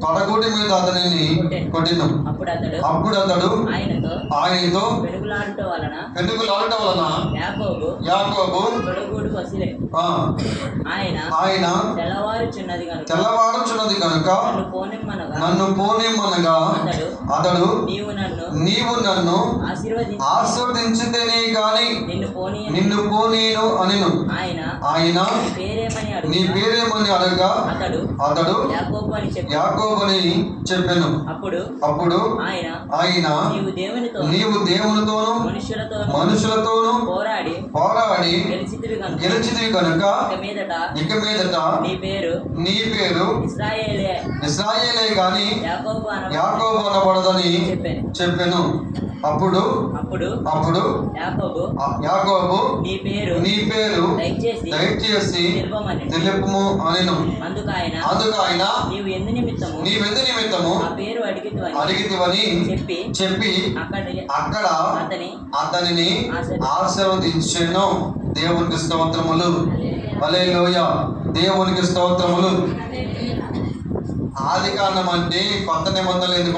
తొడగూటి మీద అతనిని కొట్టిను. అప్పుడు అతడు ఆయనతో పెనుగులాడుట వలన యాకోబు ఆయన తెల్లవారుచున్నది కనుక నన్ను పోనిమ్మనగా అతడు నీవు నన్ను ఆశీర్వదించితేనే గాని నిన్ను పోనీను అనెను. ఆయన నీ పేరేమని అడగగా అతడు యాకోబుని చెప్పెను. అప్పుడు ఆయన నీవు దేవునితోను మనుషులతోను పోరాడి గెలిచితివి కనుక ఇక మీదట నీ పేరు ఇశ్రాయేలే గాని యాకోబు అనబడదని చెప్పెను. అప్పుడు యాకోబు నీ పేరు దయచేసి తెలుపుము అనెను. అందుకు ఆయన నీవెందు నిమిత్తము అడిగితివని చెప్పి అక్కడ అతనిని ఆశీర్వదించెను. దేవునికి స్తోత్రములు. హల్లెలూయా. దేవునికి స్తోత్రములు. ఆదికాండం అంటే కొత్త నిబంధనలు ఎందుకు